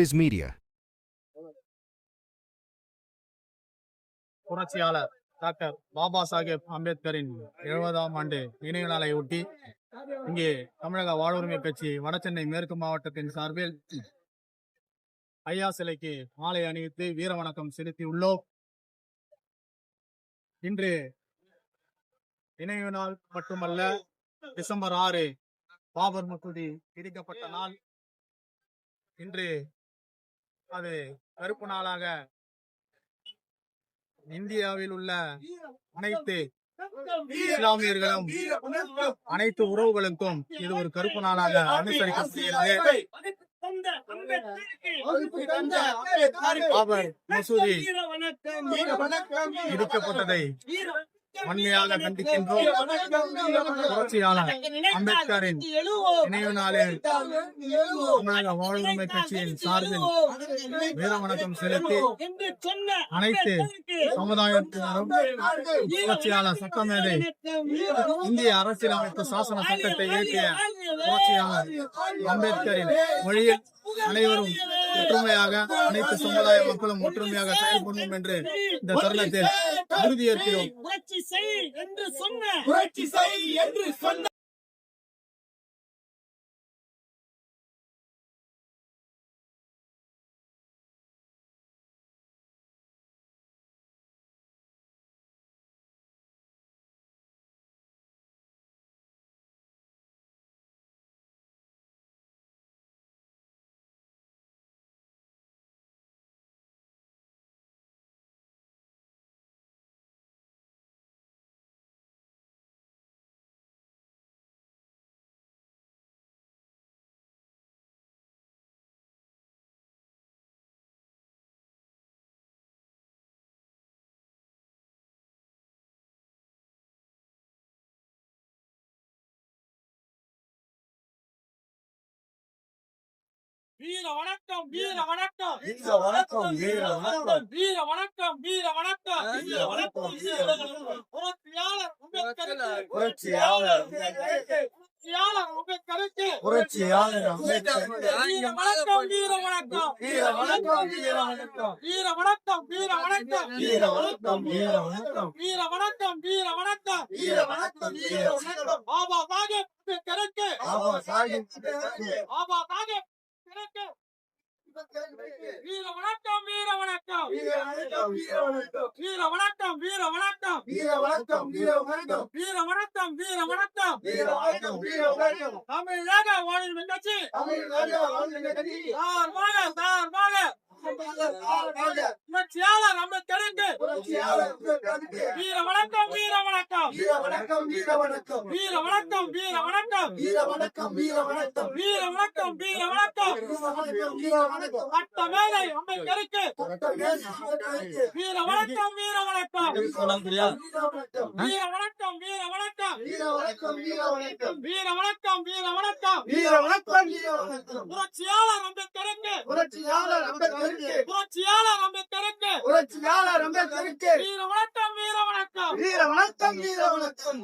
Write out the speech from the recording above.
Grizz Media. புரட்சியாளர் doctor Baba Saheb அம்பேத்கரின் 70ஆம் ஆண்டு நினைவு நாளை ஒட்டி இங்கே தமிழக வாழ்வுரிமை கட்சி வடசென்னை மேற்கு மாவட்டத்தின் சார்பில் ஐயா சிலைக்கு மாலை அணிவித்து வீர வணக்கம் செலுத்தியுள்ளோம். இன்று நினைவு நாள் மட்டுமல்ல, டிசம்பர் 6 பாபர் மசூதி இடிக்கப்பட்ட நாள். இன்று அது கருப்பு நாளாக இந்தியாவில் உள்ள அனைத்து இஸ்லாமியர்களும் அனைத்து உறவுகளுக்கும் இது ஒரு கருப்பு நாளாக அனுசரிக்கப்படுகிறது. பாபர் மசூதி இடிக்கப்பட்டதை வன்மையாக கண்டிக்கின்றோம். புரட்சியாளர் அம்பேத்கரின் நினைவு நாளில் தமிழக வாழ்வுரிமை கட்சியின் சார்பில் வீர வணக்கம் செலுத்தி அனைத்து சமுதாயத்தினரும் புரட்சியாளர் சட்டமேதை இந்திய அரசியலமைப்பு சாசன சட்டத்தை இயற்றிய புரட்சியாளர் அம்பேத்கரின் வழியில் அனைவரும் ஒற்றுமையாக அனைத்து சமுதாய மக்களும் ஒற்றுமையாக செயல்படும் என்று இந்த தருணத்தில் உறுதியேற்கிறோம். வீர வணக்கம், வீர வணக்கம், வீர வணக்கம், வீர வணக்கம், வீர வணக்கம், வீர வணக்கம், வீர வணக்கம். புரட்சியாளர் அம்பேத்கருக்கு, புரட்சியாளர் அம்பேத்கருக்கு, புரட்சியாளர் அம்பேத்கர் வீர வணக்கம், வீர வணக்கம், வீர வணக்கம், வீர வணக்கம், வீர வணக்கம், வீர வணக்கம், வீர வணக்கம், வீர வணக்கம், வீர வணக்கம், வீர வணக்கம், வீர வணக்கம், வீர வணக்கம். பாபா சாஹேப் அம்பேத்கருக்கு, பாபா சாஹேப் அம்பேத்கருக்கு பாபா சாஹேப் அம்பேத்கருக்கு வீர வணக்கம், வீர வணக்கம், வீர வணக்கம், வீர வணக்கம், வீர வணக்கம், வீர வணக்கம், வீர வணக்கம், வீர வணக்கம், வீர வணக்கம், வீர வணக்கம். வீர வணக்கம், வீர வணக்கம். தமிழக வாழ்வுரிமை கட்சி தமிழ்நாடு வாழ்வுரிமை கட்சி சார்பாக புரட்சியாளர் அம்பேத்கருக்கு புரட்சியாளர் அம்பேத்கருக்கு வீர வணக்கம், வீர வணக்கம், வீர வணக்கம், வீர வணக்கம், வீர வணக்கம், வீர வணக்கம், வீர வணக்கம், வீர வணக்கம், வீர வணக்கம், வீர வணக்கம். வீர வணக்கம். சட்டமேதை அம்பேத்கருக்கு வீர வணக்கம், வீர வணக்கம், வீர வணக்கம், வீர வணக்கம், வீர வணக்கம், வீர வணக்கம், வீர வணக்கம், வீர வணக்கம். வீர வணக்கம், வீர வணக்கம். புரட்சியாளர் அம்பேத்கருக்கு, புரட்சியாளர் அம்பேத்கருக்கு புரட்சியாளர் அம்பேத்கருக்கு புரட்சியாளர் அம்பேத்கருக்கு வீர வணக்கம், வீர வணக்கம், வீர வணக்கம், வீர வணக்கம்.